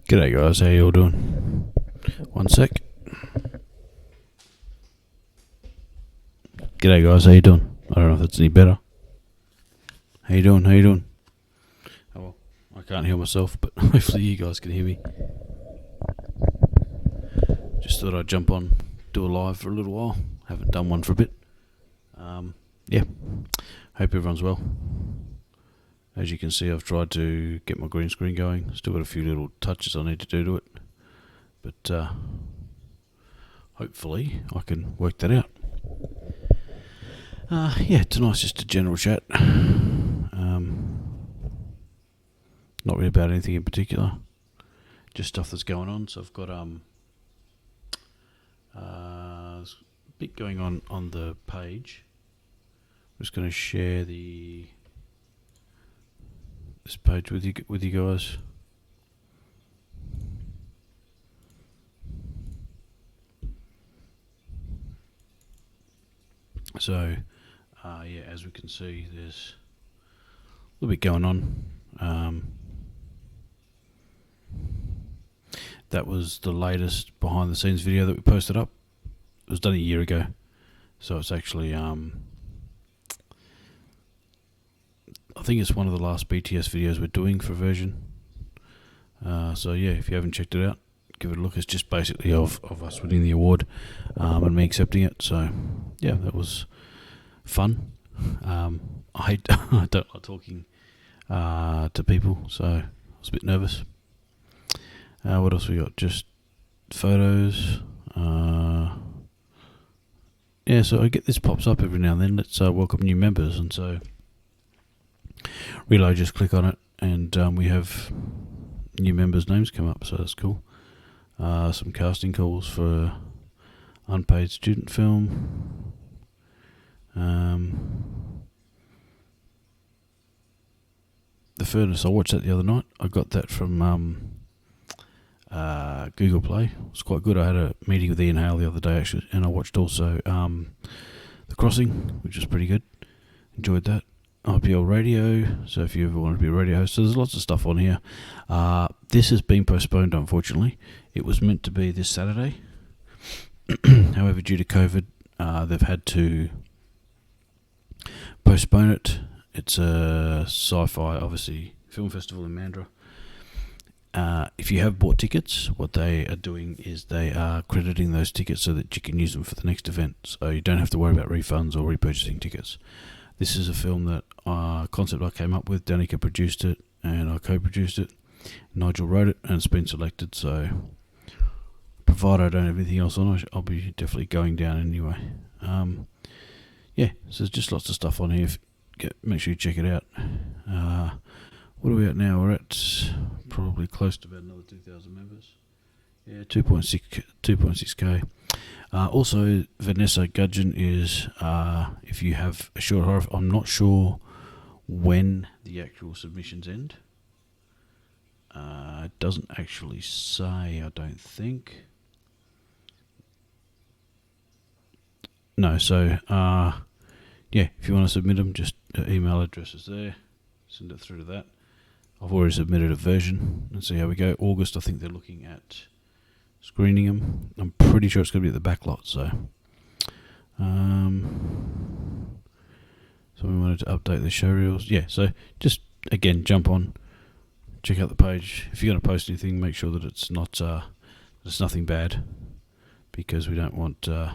G'day guys, how you all doing? One sec. G'day guys, how you doing? I don't know if that's any better. How you doing? Oh well, I can't hear myself, but hopefully you guys can hear me. Just thought I'd jump on, do a live for a little while. Haven't done one for a bit. Yeah, hope everyone's well. As you can see, I've tried to get my green screen going. Still got a few little touches I need to do to it, but hopefully I can work that out. Yeah, tonight's just a general chat. Not really about anything in particular, just stuff that's going on. So I've got a bit going on the page. I'm just going to share this page with you guys. So yeah, as we can see, there's a little bit going on. That was the latest behind the scenes video that we posted up. It was done a year ago, so it's actually I think it's one of the last BTS videos we're doing for version. So yeah, if you haven't checked it out, give it a look. It's just basically of us winning the award and me accepting it. So yeah, that was fun. I don't like talking to people, so I was a bit nervous. What else we got? Just photos. Yeah, so I get this pops up every now and then. Let's welcome new members, and so reload, just click on it, and we have new members' names come up, so that's cool. Some casting calls for unpaid student film. The Furnace, I watched that the other night. I got that from Google Play. It was quite good. I had a meeting with Ian Hale the other day actually, and I watched also The Crossing, which was pretty good. Enjoyed that. IPL Radio, so if you ever want to be a radio host, so there's lots of stuff on here. This has been postponed, unfortunately. It was meant to be this Saturday. However, due to COVID, they've had to postpone it. It's a sci-fi, obviously, film festival in Mandurah. If you have bought tickets, what they are doing is they are crediting those tickets so that you can use them for the next event. So you don't have to worry about refunds or repurchasing tickets. This is a film that concept I came up with. Danica produced it, and I co-produced it. Nigel wrote it, and it's been selected. So, provided I don't have anything else on, I'll be definitely going down anyway. Yeah, so there's just lots of stuff on here. Make sure you check it out. What are we at now? We're at probably close to about another 2,000 members. Yeah, 2.6k. Also, Vanessa Gudgeon is, if you have a short horror, I'm not sure when the actual submissions end. It doesn't actually say, I don't think. No, so, yeah, if you want to submit them, just email address is there. Send it through to that. I've already submitted a version. Let's see how we go. August, I think they're looking at screening them. I'm pretty sure it's going to be at the back lot, so so we wanted to update the show reels. Yeah, so just again jump on, check out the page. If you're going to post anything, make sure that it's not there's nothing bad, because we don't want that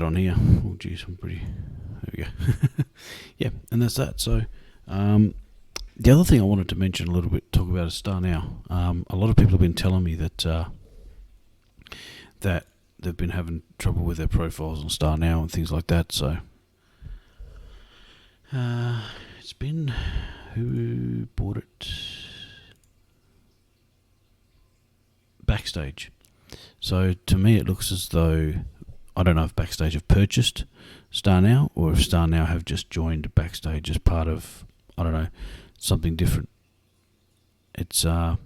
on here. Oh geez, I'm pretty. There we go. Yeah, and that's that. So the other thing I wanted to mention a little bit, talk about is Star Now. A lot of people have been telling me that that they've been having trouble with their profiles on Star Now and things like that. So it's been, who bought it? Backstage. So to me, it looks as though, I don't know if Backstage have purchased Star Now, or if Star Now have just joined Backstage as part of, I don't know, something different. It's I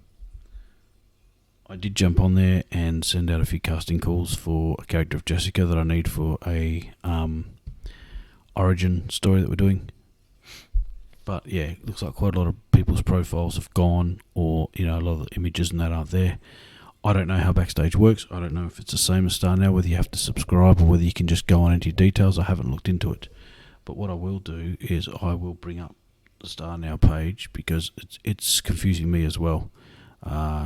did jump on there and send out a few casting calls for a character of Jessica that I need for a origin story that we're doing. But yeah, it looks like quite a lot of people's profiles have gone, or a lot of the images and that aren't there. I don't know how Backstage works. I don't know if it's the same as Star Now, whether you have to subscribe or whether you can just go on into your details. I haven't looked into it. But what I will do is I will bring up the Star Now page because it's confusing me as well.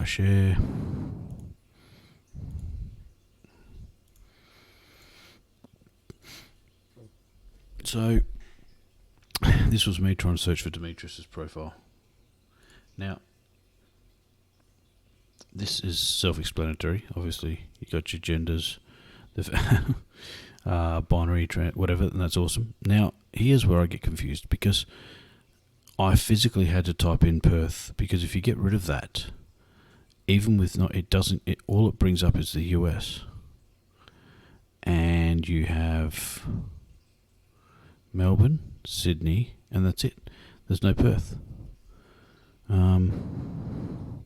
Share. So this was me trying to search for Demetrius's profile. Now, this is self-explanatory. Obviously, you got your genders, the binary, whatever, and that's awesome. Now, here's where I get confused because I physically had to type in Perth, because if you get rid of that, even with all it brings up is the US, and you have Melbourne, Sydney, and that's it. There's no Perth. And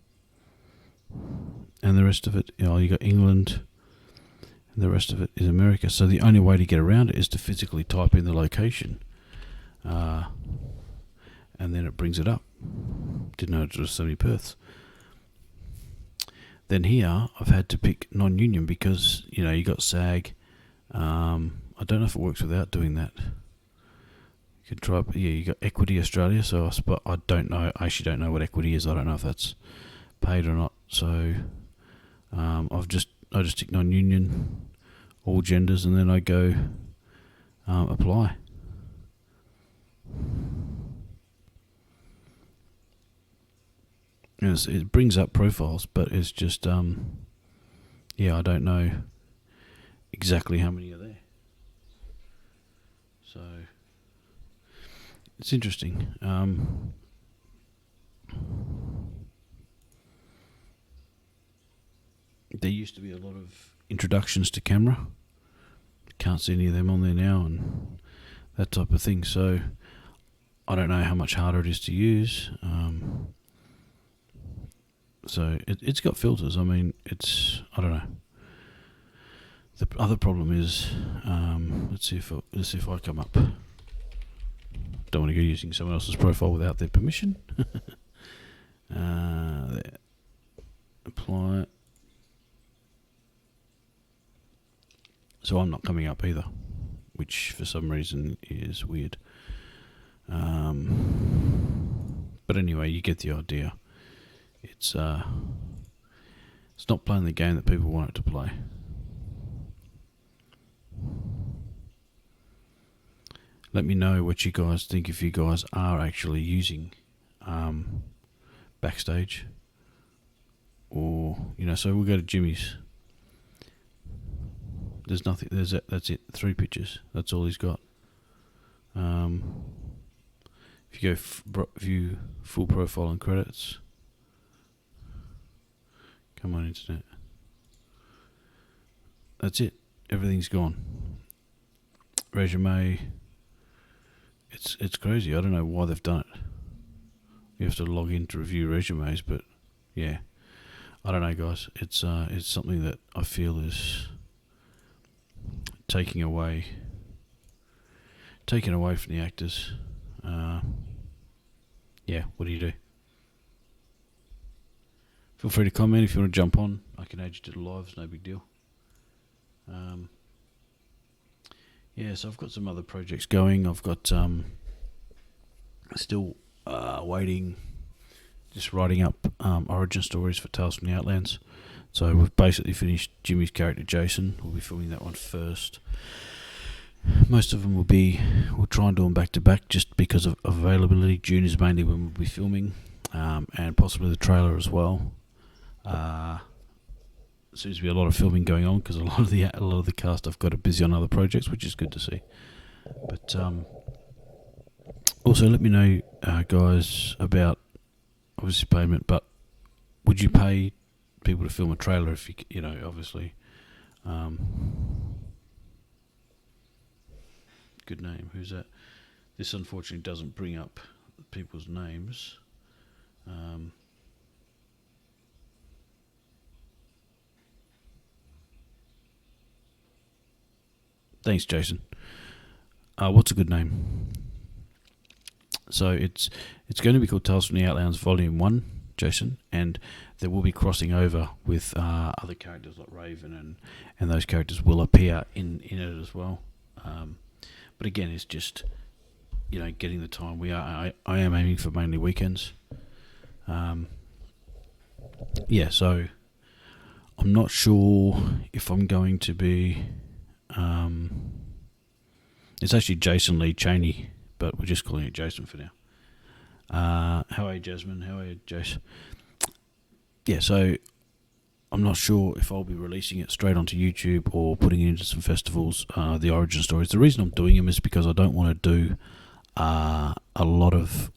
the rest of it, you got England, and the rest of it is America. So the only way to get around it is to physically type in the location, and then it brings it up. Didn't know it was so many Perths. Then here, I've had to pick non-union because, you got SAG. I don't know if it works without doing that. You could try, you got Equity Australia, so I don't know. I actually don't know what Equity is. I don't know if that's paid or not. So I just tick non-union, all genders, and then I go apply. It brings up profiles, but it's just I don't know exactly how many are there. So it's interesting. There used to be a lot of introductions to camera. Can't see any of them on there now, and that type of thing. So I don't know how much harder it is to use. So it's got filters. I mean, I don't know. The other problem is, let's see if I come up. Don't want to go using someone else's profile without their permission. There. Apply it. So I'm not coming up either, which for some reason is weird. But anyway, you get the idea. It's not playing the game that people want it to play. Let me know what you guys think, if you guys are actually using Backstage, or so we'll go to Jimmy's. There's nothing. That's it. 3 pictures. That's all he's got. If you go view full profile and credits, come on internet. That's it. Everything's gone. Resume. It's crazy. I don't know why they've done it. You have to log in to review resumes, but yeah, I don't know, guys. It's something that I feel is taken away from the actors. Yeah, what do you do? Feel free to comment if you want to jump on. I can add you to the lives, no big deal. Yeah, so I've got some other projects going. I've got still waiting, just writing up origin stories for Tales from the Outlands. So we've basically finished Jimmy's character Jason. We'll be filming that one first. Most of them we'll try and do them back to back just because of availability. June is mainly when we'll be filming, and possibly the trailer as well. Seems to be a lot of filming going on because a lot of the cast I've got are busy on other projects, which is good to see. But also let me know, guys, about obviously payment. But would you pay people to film a trailer if you obviously? Good name. Who's that? This unfortunately doesn't bring up people's names. Thanks, Jason. What's a good name? So it's going to be called Tales from the Outlands Volume 1, Jason, and there will be crossing over with other characters like Raven, and those characters will appear in it as well. But again, it's just, getting the time. I am aiming for mainly weekends. So I'm not sure if I'm going to be. It's actually Jason Lee Cheney, but we're just calling it Jason for now. How are you, Jasmine? How are you, Jace? Yeah, so I'm not sure if I'll be releasing it straight onto YouTube or putting it into some festivals, the origin stories. The reason I'm doing them is because I don't want to do have a lot of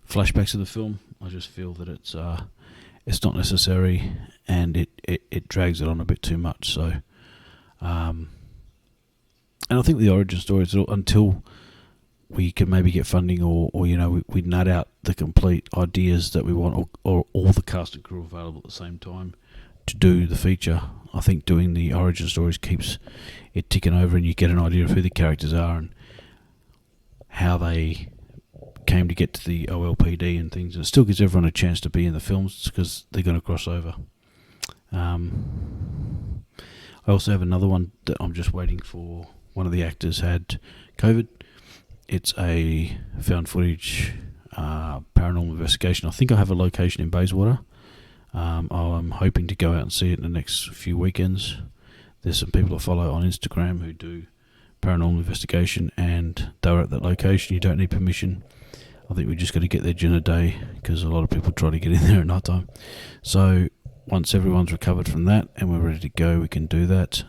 flashbacks of the film. I just feel that it's not necessary, and it drags it on a bit too much. So, and I think the origin stories, until we can maybe get funding, or we nut out the complete ideas that we want, or all the cast and crew available at the same time to do the feature. I think doing the origin stories keeps it ticking over, and you get an idea of who the characters are and how they came to get to the OLPD and things. And it still gives everyone a chance to be in the films because they're going to cross over. I also have another one that I'm just waiting for. One of the actors had COVID. It's a found footage paranormal investigation. I think I have a location in Bayswater. I'm hoping to go out and see it in the next few weekends. There's some people I follow on Instagram who do paranormal investigation, and they're at that location. You don't need permission. I think we just got to get there during the day because a lot of people try to get in there at night time. So once everyone's recovered from that and we're ready to go, we can do that.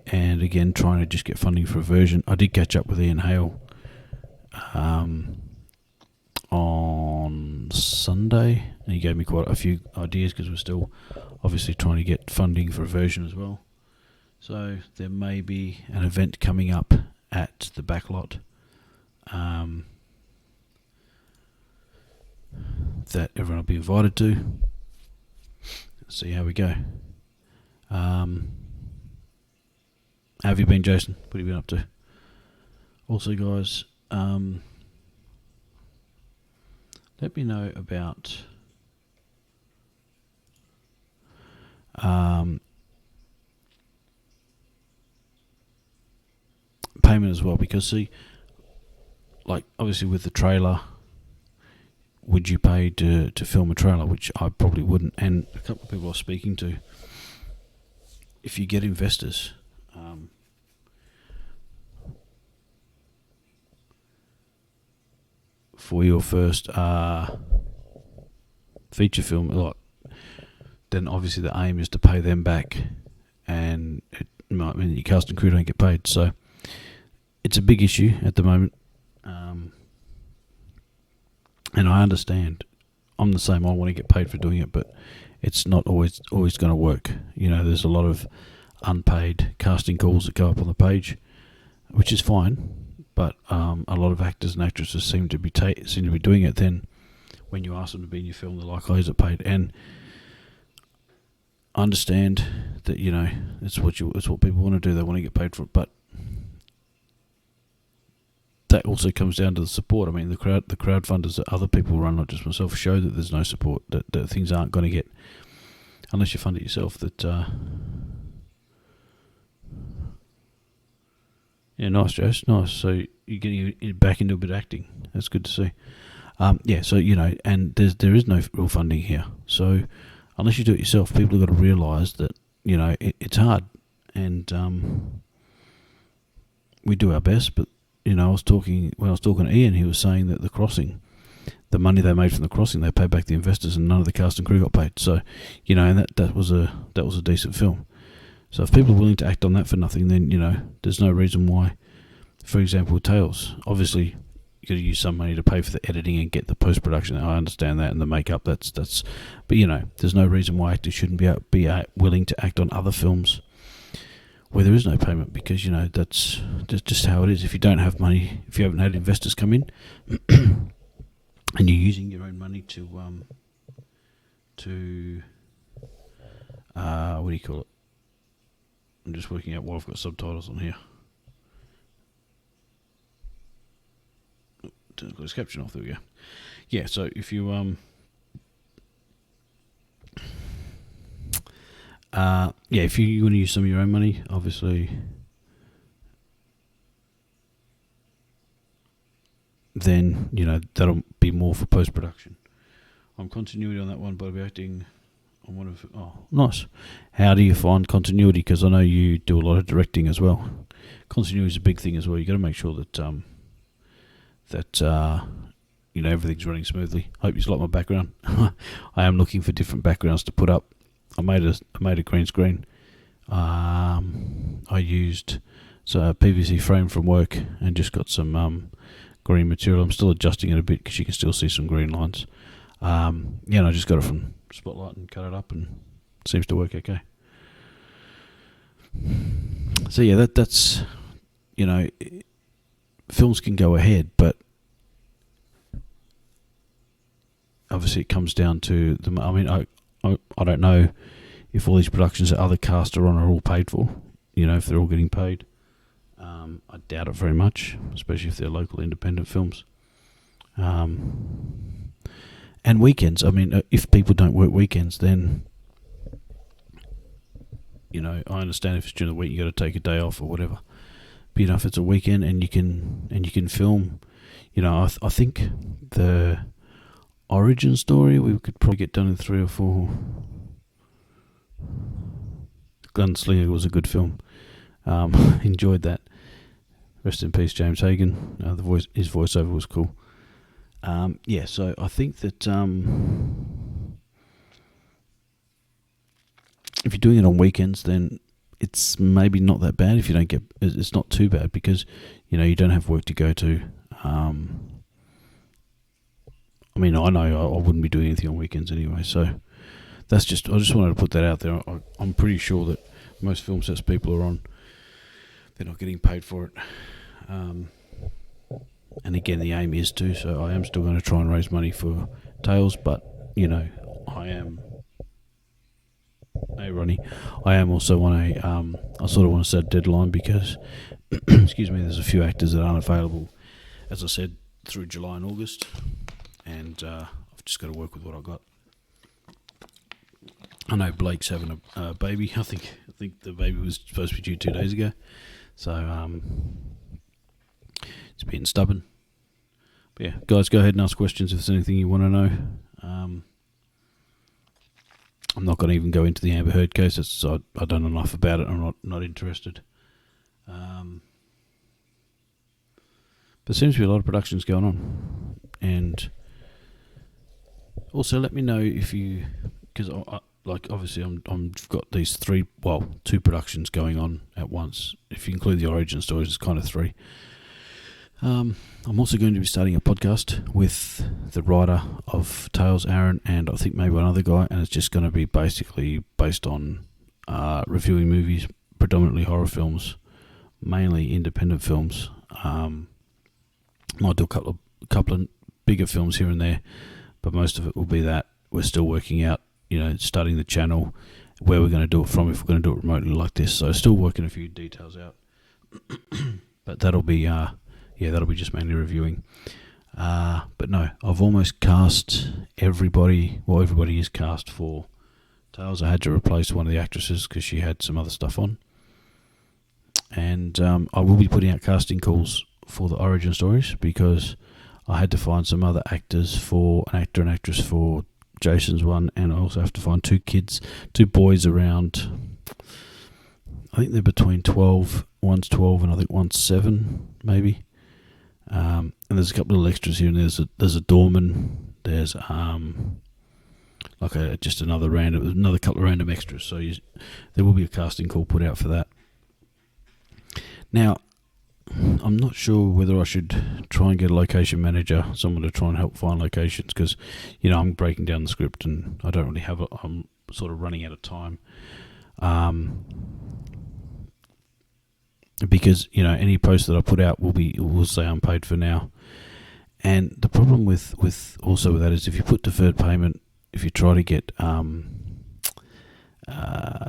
And again, trying to just get funding for a version. I did catch up with Ian Hale on Sunday, and he gave me quite a few ideas because we're still obviously trying to get funding for a version as well. So there may be an event coming up at the backlot that everyone will be invited to. Let's see how we go. How have you been, Jason? What have you been up to? Also, guys, let me know about payment as well, because see, like obviously with the trailer, would you pay to film a trailer? Which I probably wouldn't. And a couple of people I was speaking to, if you get investors, for your first feature film, then obviously the aim is to pay them back, and it might mean that your cast and crew don't get paid. So it's a big issue at the moment, and I understand. I'm the same. I want to get paid for doing it, but it's not always going to work. There's a lot of unpaid casting calls that go up on the page, which is fine. But a lot of actors and actresses seem to be doing it. Then, when you ask them to be in your film, they're like, "Oh, is it paid?" And I understand that it's what people want to do. They want to get paid for it, but that also comes down to the support. I mean, the crowdfunders that other people run, not just myself, show that there's no support. That things aren't going to get, unless you fund it yourself. Yeah, nice, Josh. Nice. So you're getting back into a bit of acting. That's good to see. So and there is no real funding here. So unless you do it yourself, people have got to realise that it's hard, and we do our best. But when I was talking to Ian, he was saying that the money they made from the crossing, they paid back the investors, and none of the cast and crew got paid. So and that was a decent film. So if people are willing to act on that for nothing, then there's no reason why. For example, with Tales, obviously you got to use some money to pay for the editing and get the post production. I understand that, and the makeup. But there's no reason why actors shouldn't be willing to act on other films where there is no payment, because that's just how it is. If you don't have money, if you haven't had investors come in, and you're using your own money to what do you call it? I'm just working out why I've got subtitles on here. got his caption off. There we go. Yeah, so if you if you want to use some of your own money, obviously, then that'll be more for post production. I'm continuity on that one, but I'll be acting on one of. Oh, nice. How do you find continuity? Because I know you do a lot of directing as well. Continuity is a big thing as well. You got to make sure that everything's running smoothly. Hope you like my background. I am looking for different backgrounds to put up. I made a green screen. I used a PVC frame from work and just got some green material. I'm still adjusting it a bit because you can still see some green lines. And I just got it from Spotlight and cut it up, and it seems to work okay. So yeah, that's films can go ahead, but obviously it comes down to the. I mean, I don't know if all these productions that other cast are on are all paid for. If they're all getting paid. I doubt it very much, especially if they're local independent films. And weekends. I mean, if people don't work weekends, then I understand if it's during the week you got to take a day off or whatever. But if it's a weekend and you can film, I think the origin story we could probably get done in 3 or 4. Gunslinger was a good film. Enjoyed that. Rest in peace, James Hagen. His voiceover was cool. So I think that if you're doing it on weekends, then it's maybe not that bad. If you don't get, it's not too bad because you don't have work to go to. I mean, I know I wouldn't be doing anything on weekends anyway. So I just wanted to put that out there. I'm pretty sure that most film sets people are on, they're not getting paid for it. And again, the aim is to. So I am still going to try and raise money for Tales, but I am. Hey, Ronnie, I am also on a. I sort of want to set a deadline because, excuse me, there's a few actors that aren't available, as I said, through July and August, and I've just got to work with what I've got. I know Blake's having a baby. I think the baby was supposed to be due 2 days ago, so it's been stubborn. But yeah, guys, go ahead and ask questions if there's anything you want to know. I'm not going to even go into the Amber Heard case. I don't know enough about it. I'm not interested. But there seems to be a lot of productions going on, and also let me know if you, because obviously I've got these 2 productions going on at once. If you include the origin stories, it's kind of 3. I'm also going to be starting a podcast with the writer of Tales, Aaron, and I think maybe one other guy, and it's just going to be basically based on reviewing movies, predominantly horror films, mainly independent films. Might do a couple of bigger films here and there, but most of it will be that. We're still working out, starting the channel, where we're going to do it from, if we're going to do it remotely like this. So still working a few details out, but that'll be just mainly reviewing. But no, I've almost cast everybody. Well, everybody is cast for Tales. I had to replace one of the actresses because she had some other stuff on. And I will be putting out casting calls for the origin stories because I had to find some other actors for an actor and actress for Jason's one, and I also have to find 2 boys around. I think they're between 12. One's 12 and I think one's 7, maybe. And there's a couple of extras here, and there's a doorman. There's just another couple of random extras. So there will be a casting call put out for that. Now, I'm not sure whether I should try and get a location manager, someone to try and help find locations, because I'm breaking down the script and I don't really have I'm sort of running out of time. Because any post that I put out will say unpaid for now, and the problem with that is if you put deferred payment, if you try to get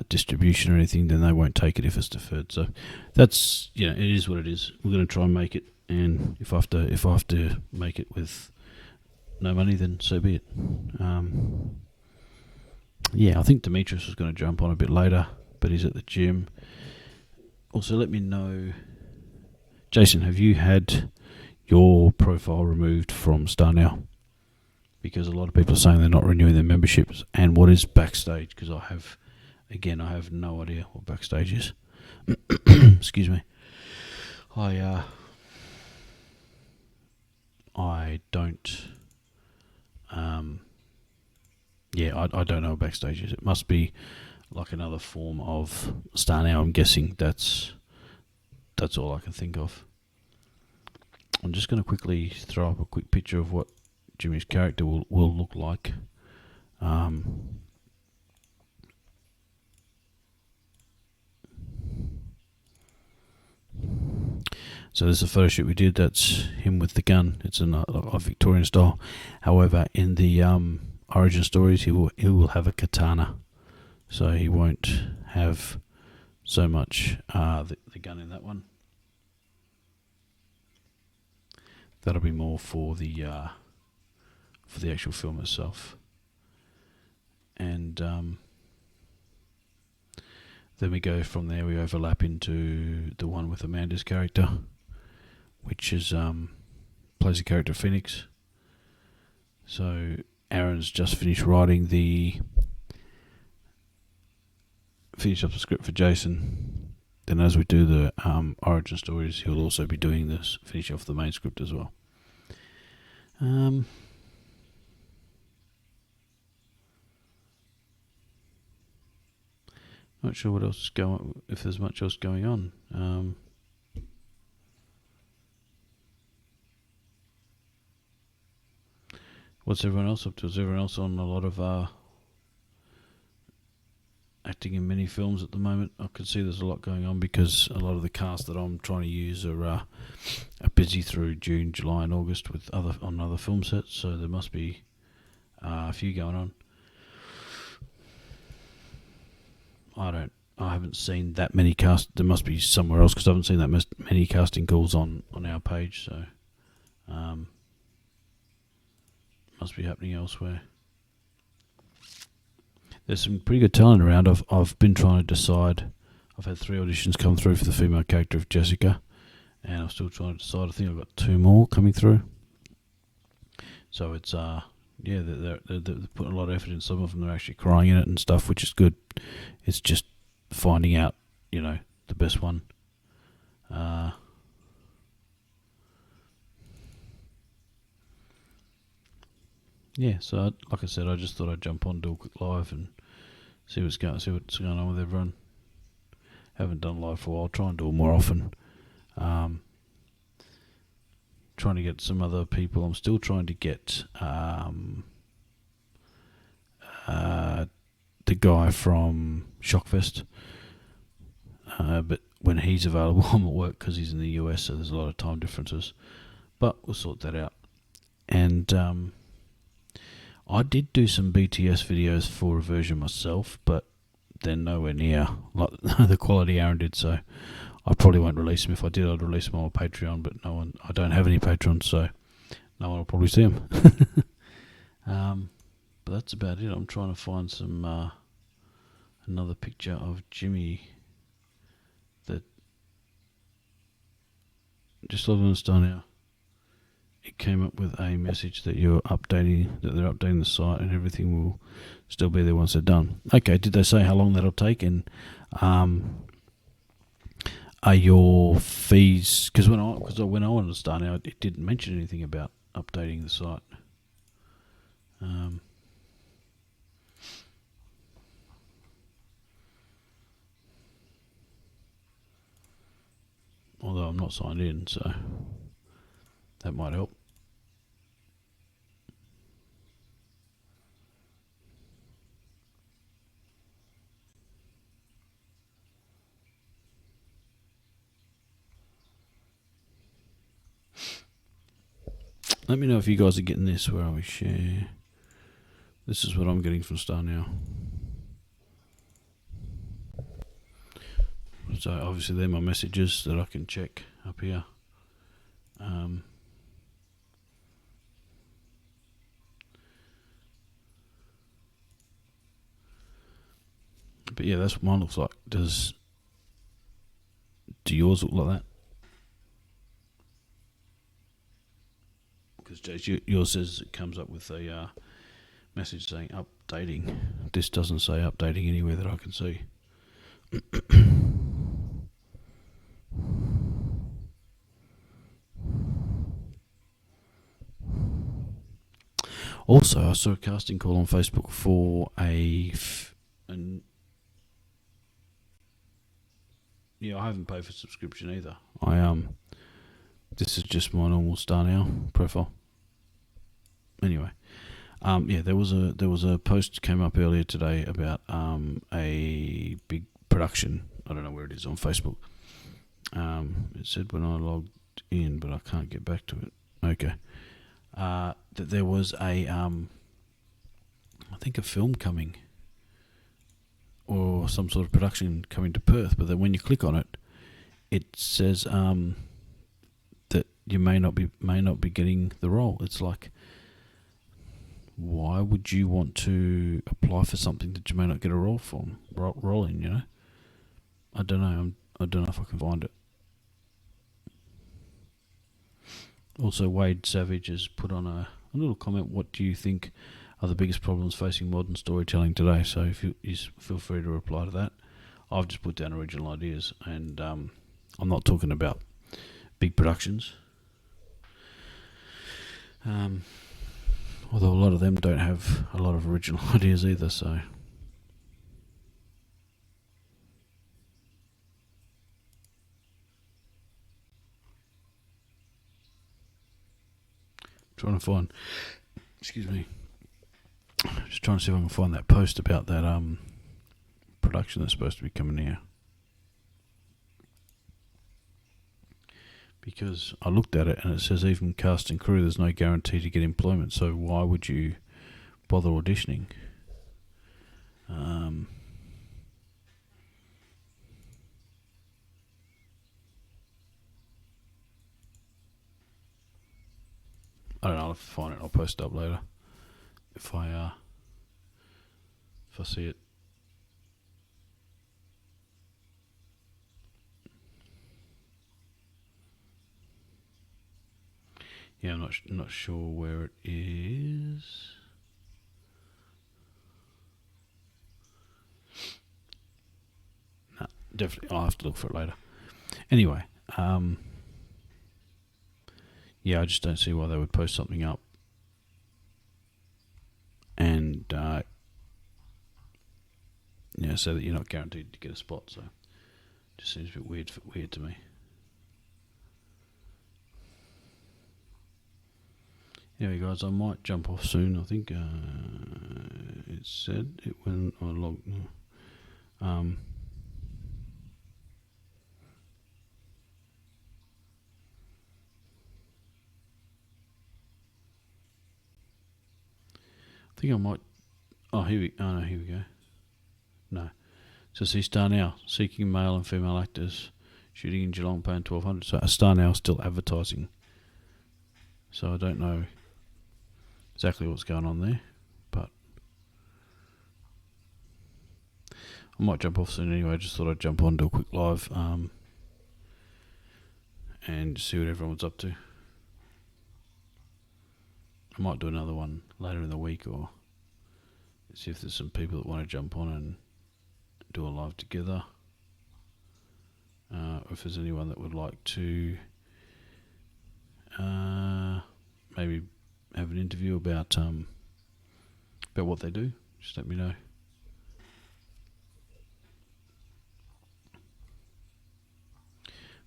distribution or anything, then they won't take it if it's deferred. So that's it is what it is. We're going to try and make it and if I have to make it with no money, then so be it. Yeah, I think Demetrius was going to jump on a bit later, but he's at the gym. Also, let me know, Jason, have you had your profile removed from Star Now? Because a lot of people are saying they're not renewing their memberships. And what is Backstage? Because I have no idea what Backstage is. Excuse me. I don't. I don't know what Backstage is. It must be like another form of Star Now. I'm guessing that's all I can think of. I'm just going to quickly throw up a quick picture of what Jimmy's character will look like. So there's a photo shoot we did. That's him with the gun. It's a Victorian style. However, in the origin stories, he will have a katana, so he won't have so much the gun in that one. That'll be more for the actual film itself. And then we go from there. We overlap into the one with Amanda's character, which is plays the character Phoenix. So Aaron's just finished writing finish up the script for Jason. Then as we do the origin stories, he'll also be doing this, finish off the main script as well. Not sure what else is going. If there's much else going on. What's everyone else up to? Is everyone else on a lot of acting in many films at the moment? I can see there's a lot going on because a lot of the cast that I'm trying to use are busy through June, July, and August on other film sets. So there must be a few going on. I haven't seen that many cast. There must be somewhere else because I haven't seen that many casting calls on our page. So must be happening elsewhere. There's some pretty good talent around. I've been trying to decide. I've had 3 auditions come through for the female character of Jessica, and I'm still trying to decide. I think I've got 2 more coming through. So it's they're putting a lot of effort in. Some of them are actually crying in it and stuff, which is good. It's just finding out, the best one. So like I said, I just thought I'd jump on, do a quick live, and see what's going on with everyone. Haven't done live for a while. Try and do it more often. Trying to get some other people. I'm still trying to get the guy from Shockfest, but when he's available, I'm at work because he's in the US, so there's a lot of time differences. But we'll sort that out. And I did do some BTS videos for reversion myself, but they're nowhere near like the quality Aaron did, so I probably won't release them. If I did, I'd release them on my Patreon, but I don't have any patrons, so no one will probably see them. But that's about it. I'm trying to find some another picture of Jimmy that just logged on Star Now. It came up with a message that they're updating the site and everything will still be there once they're done. Okay, did they say how long that'll take? And are your fees? Because when I wanted to start out, it didn't mention anything about updating the site. Although I'm not signed in, so that might help. Let me know if you guys are getting this. Where are we? Share. This is what I'm getting from Star Now. So obviously they're my messages that I can check up here. But yeah, that's what mine looks like. Do yours look like that? Because yours says it comes up with a message saying updating. This doesn't say updating anywhere that I can see. Also, I saw a casting call on Facebook for yeah, I haven't paid for subscription either. This is just my normal Star Now profile. Anyway, yeah, there was a post came up earlier today about a big production. I don't know where it is on Facebook. It said when I logged in, but I can't get back to it. Okay. That there was I think a film coming, or some sort of production coming to Perth. But then when you click on it, it says that you may not be getting the role. It's like, why would you want to apply for something that you may not get a role in? You know, I don't know. I don't know if I can find it. Also, Wade Savage has put on a little comment. What do you think are the biggest problems facing modern storytelling today? So if you feel free to reply to that. I've just put down original ideas, and I'm not talking about big productions. Although a lot of them don't have a lot of original ideas either, so. Trying to find, excuse me, just trying to see if I can find that post about that production that's supposed to be coming here. Because I looked at it and it says even cast and crew, there's no guarantee to get employment. So why would you bother auditioning? I don't know. I'll have to find it. I'll post it up later if I see it. Yeah, I'm not sure where it is. No, definitely. I'll have to look for it later. Anyway, yeah, I just don't see why they would post something up and so that you're not guaranteed to get a spot. So, it just seems a bit weird to me. Anyway, guys, I might jump off soon. I think it said it when I logged. I think I might. Here we go. No, so see Star Now seeking male and female actors, shooting in Geelong, paying $1,200. So Star Now still advertising. So I don't know exactly what's going on there, but I might jump off soon anyway. Just thought I'd jump on, do a quick live, and see what everyone's up to. I might do another one later in the week, or see if there's some people that want to jump on and do a live together. Or if there's anyone that would like to maybe have an interview about what they do, just let me know.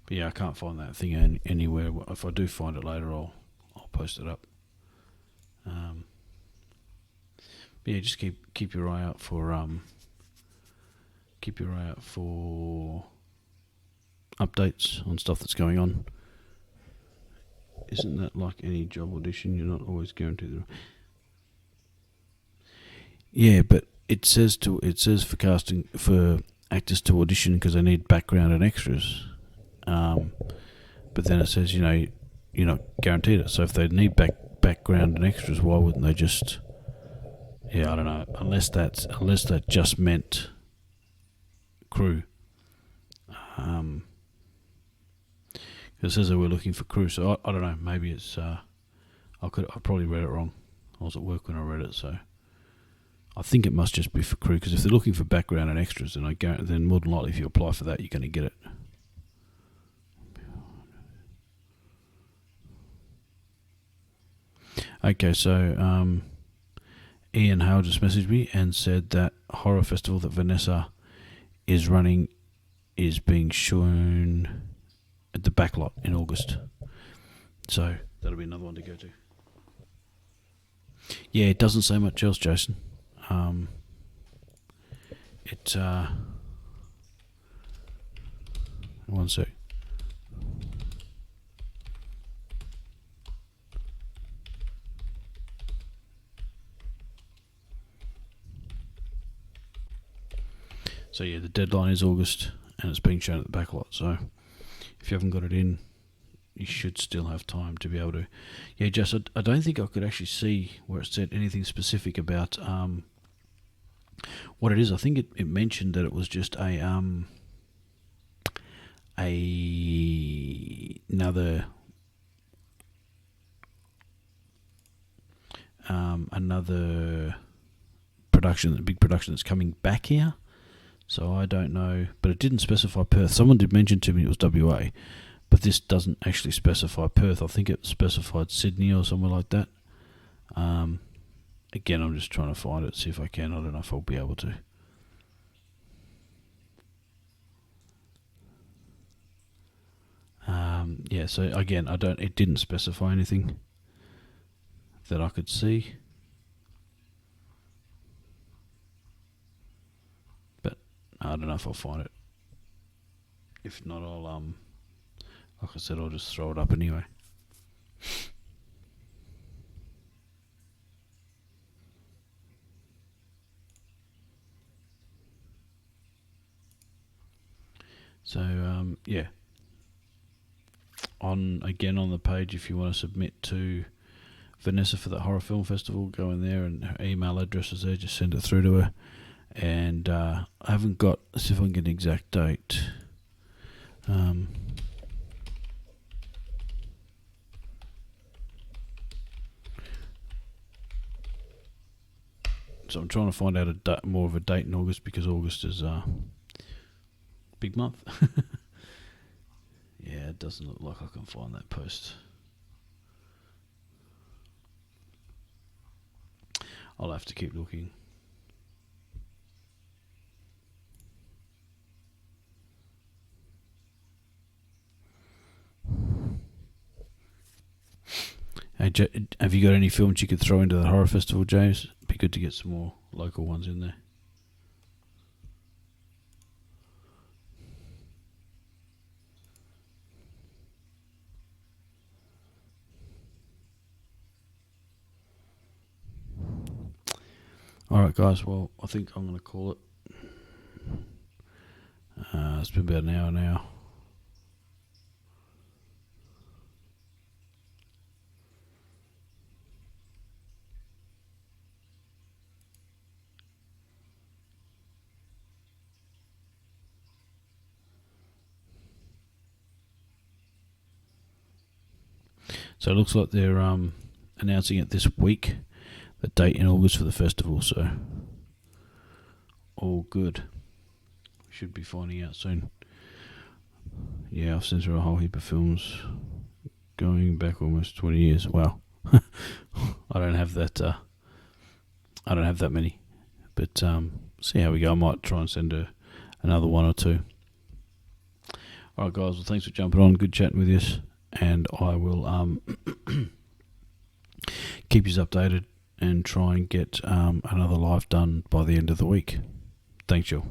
But yeah, I can't find that thing anywhere. If I do find it later, I'll post it up. But yeah, just keep your eye out for updates on stuff that's going on. Isn't that like any job audition? You're not always guaranteed. Yeah, but it says for casting for actors to audition because they need background and extras. But then it says, you you're not guaranteed it. So if they need background and extras, why wouldn't they just? Yeah, I don't know. Unless that just meant crew. It says that we're looking for crew, so I don't know. Maybe it's I probably read it wrong. I was at work when I read it, so I think it must just be for crew. Because if they're looking for background and extras, then more than likely, if you apply for that, you're going to get it. Okay, so Ian Hale just messaged me and said that horror festival that Vanessa is running is being shown at the Backlot in August. So that'll be another one to go to. Yeah, it doesn't say much else, Jason. One sec. So yeah, the deadline is August, and it's being shown at the Backlot. So if you haven't got it in, you should still have time to be able to. Yeah, Jess, I don't think I could actually see where it said anything specific about what it is. I think it mentioned that it was just another production, a big production that's coming back here. So I don't know, but it didn't specify Perth. Someone did mention to me it was WA, but this doesn't actually specify Perth. I think it specified Sydney or somewhere like that. Again, I'm just trying to find it, see if I can. I don't know if I'll be able to. Yeah, so again, it didn't specify anything that I could see. But I don't know if I'll find it. If not, I'll like I said, I'll just throw it up anyway. So yeah, on the page, if you want to submit to Vanessa for the Horror Film Festival, go in there, and her email address is there. Just send it through to her. And I haven't got. Let's see if I can get an exact date. So I'm trying to find out more of a date in August, because August is big month. Yeah, it doesn't look like I can find that post. I'll have to keep looking. Hey, have you got any films you could throw into the horror festival, James? It'd be good to get some more local ones in there. Alright guys, well, I think I'm going to call it. It's been about an hour now. So it looks like they're announcing it this week, the date in August for the festival, so all good. Should be finding out soon. Yeah, I've seen through a whole heap of films going back almost 20 years. Wow. I don't have that many, but see how we go. I might try and send another one or two. Alright guys, well thanks for jumping on, good chatting with you, and I will keep you updated and try and get another live done by the end of the week. Thanks, y'all.